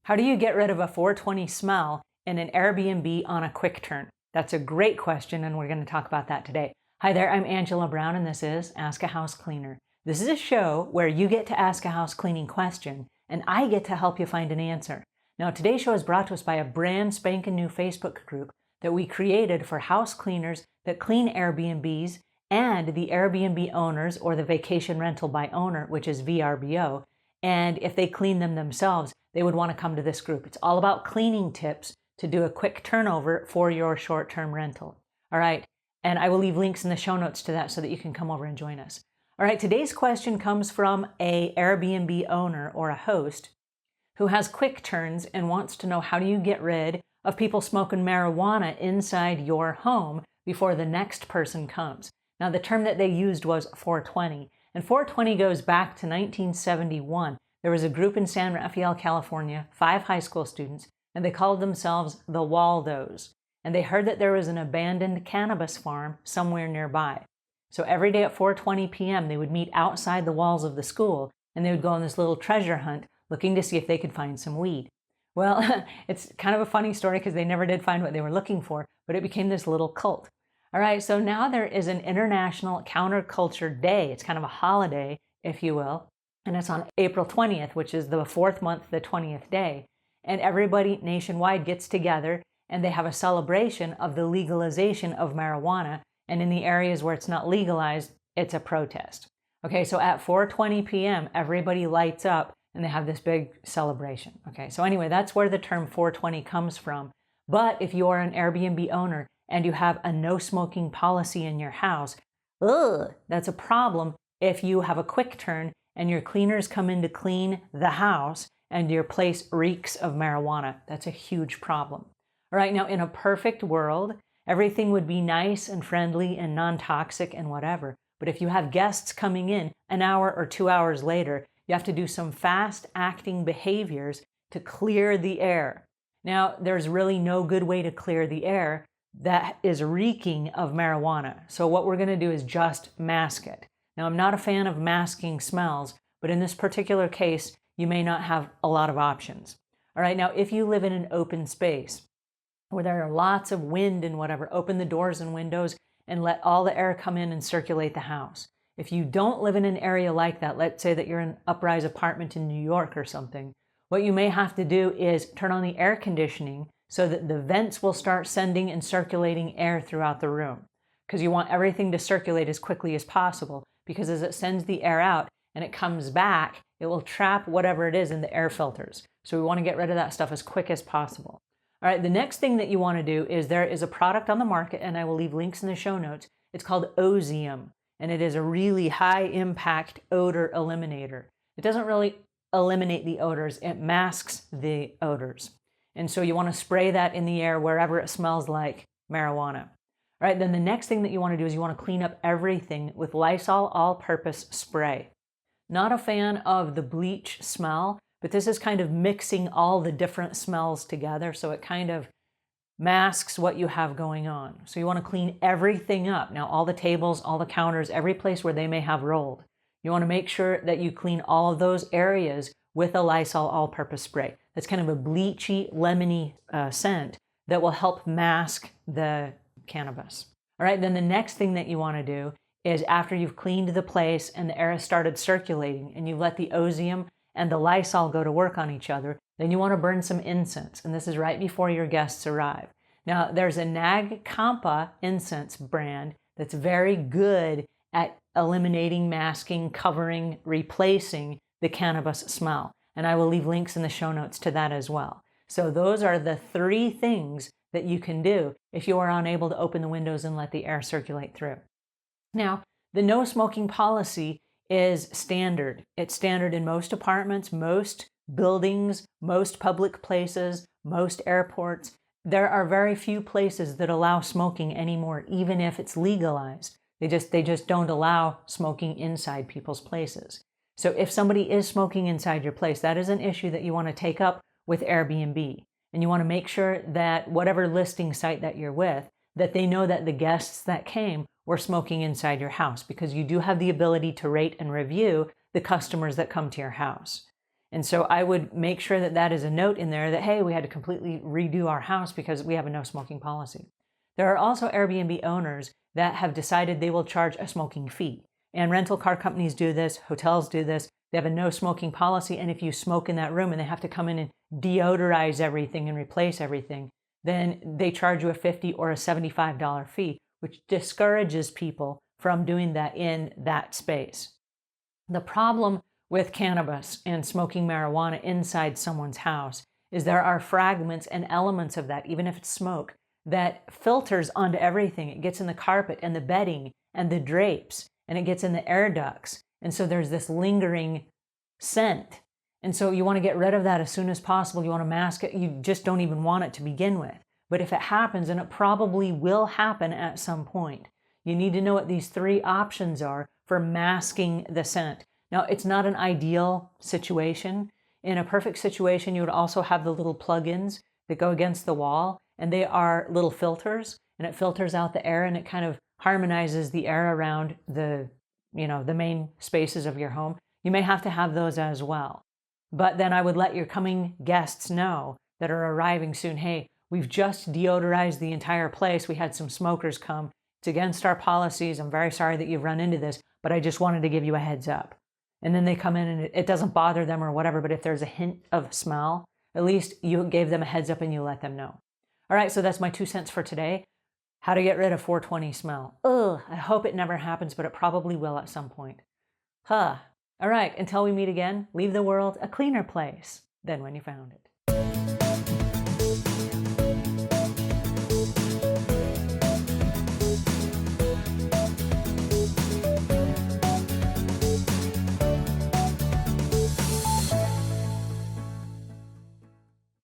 How do you get rid of a 420 smell in an Airbnb on a quick turn? That's a great question, and we're going to talk about that today. Hi there, I'm Angela Brown, and this is Ask a House Cleaner. This is a show where you get to ask a house cleaning question, and I get to help you find an answer. Now, today's show is brought to us by a brand spanking new Facebook group that we created for house cleaners that clean Airbnbs and the Airbnb owners, or the vacation rental by owner, which is VRBO. And if they clean them themselves, they would want to come to this group. It's all about cleaning tips to do a quick turnover for your short-term rental. All right. And I will leave links in the show notes to that so that you can come over and join us. All right. Today's question comes from a Airbnb owner or a host who has quick turns and wants to know, how do you get rid of people smoking marijuana inside your home before the next person comes? Now, the term that they used was 420, and 420 goes back to 1971. There was a group in San Rafael, California, 5 high school students, and they called themselves the Waldos. And they heard that there was an abandoned cannabis farm somewhere nearby. So every day at 4:20 p.m., they would meet outside the walls of the school, and they would go on this little treasure hunt looking to see if they could find some weed. Well, it's kind of a funny story because they never did find what they were looking for, but it became this little cult. All right, so now there is an International Counterculture Day. It's kind of a holiday, if you will, and it's on April 20th, which is the 4th month, the 20th day. And everybody nationwide gets together and they have a celebration of the legalization of marijuana. And in the areas where it's not legalized, it's a protest. Okay, so at 4:20 p.m., everybody lights up and they have this big celebration. Okay, so anyway, that's where the term 420 comes from. But if you are an Airbnb owner and you have a no smoking policy in your house, that's a problem if you have a quick turn and your cleaners come in to clean the house and your place reeks of marijuana. That's a huge problem. All right, now in a perfect world, everything would be nice and friendly and non-toxic and whatever. But if you have guests coming in an hour or 2 hours later, you have to do some fast-acting behaviors to clear the air. Now, there's really no good way to clear the air that is reeking of marijuana. So what we're going to do is just mask it. Now, I'm not a fan of masking smells, but in this particular case, you may not have a lot of options. All right, now if you live in an open space where there are lots of wind and whatever, open the doors and windows and let all the air come in and circulate the house. If you don't live in an area like that, let's say that you're in an uprise apartment in New York or something, what you may have to do is turn on the air conditioning so that the vents will start sending and circulating air throughout the room, because you want everything to circulate as quickly as possible, because as it sends the air out and it comes back, it will trap whatever it is in the air filters. So we want to get rid of that stuff as quick as possible. All right, the next thing that you want to do is there is a product on the market, and I will leave links in the show notes. It's called Ozium, and it is a really high impact odor eliminator. It doesn't really eliminate the odors, it masks the odors. And so you want to spray that in the air wherever it smells like marijuana. All right, then the next thing that you want to do is you want to clean up everything with Lysol all-purpose spray. Not a fan of the bleach smell, but this is kind of mixing all the different smells together, so it kind of masks what you have going on. So you want to clean everything up. Now, all the tables, all the counters, every place where they may have rolled. You want to make sure that you clean all of those areas with a Lysol all-purpose spray. That's kind of a bleachy, lemony scent that will help mask the cannabis. All right, then the next thing that you want to do is, after you've cleaned the place and the air has started circulating and you've let the Ozium and the Lysol go to work on each other, then you want to burn some incense. And this is right before your guests arrive. Now, there's a Nag Kampa incense brand that's very good at eliminating, masking, covering, replacing the cannabis smell. And I will leave links in the show notes to that as well. So those are the 3 things that you can do if you are unable to open the windows and let the air circulate through. Now, the no smoking policy is standard. It's standard in most apartments, most buildings, most public places, most airports. There are very few places that allow smoking anymore, even if it's legalized. They just don't allow smoking inside people's places. So if somebody is smoking inside your place, that is an issue that you want to take up with Airbnb. And you want to make sure that whatever listing site that you're with, that they know that the guests that came were smoking inside your house, because you do have the ability to rate and review the customers that come to your house. And so I would make sure that that is a note in there that, hey, we had to completely redo our house because we have a no smoking policy. There are also Airbnb owners that have decided they will charge a smoking fee. And rental car companies do this, hotels do this. They have a no smoking policy. And if you smoke in that room and they have to come in and deodorize everything and replace everything, then they charge you a $50 or a $75 fee, which discourages people from doing that in that space. The problem with cannabis and smoking marijuana inside someone's house is there are fragments and elements of that, even if it's smoke, that filters onto everything. It gets in the carpet and the bedding and the drapes, and it gets in the air ducts. And so there's this lingering scent. And so you want to get rid of that as soon as possible. You want to mask it. You just don't even want it to begin with. But if it happens, and it probably will happen at some point, you need to know what these three options are for masking the scent. Now, it's not an ideal situation. In a perfect situation, you would also have the little plugins that go against the wall, and they are little filters, and it filters out the air, and it kind of harmonizes the air around the main spaces of your home. You may have to have those as well. But then I would let your coming guests know that are arriving soon, hey, we've just deodorized the entire place. We had some smokers come. It's against our policies. I'm very sorry that you've run into this, but I just wanted to give you a heads up. And then they come in and it doesn't bother them or whatever, but if there's a hint of smell, at least you gave them a heads up and you let them know. All right, so that's my 2 cents for today. How to get rid of 420 smell. Ugh, I hope it never happens, but it probably will at some point. All right, until we meet again, leave the world a cleaner place than when you found it.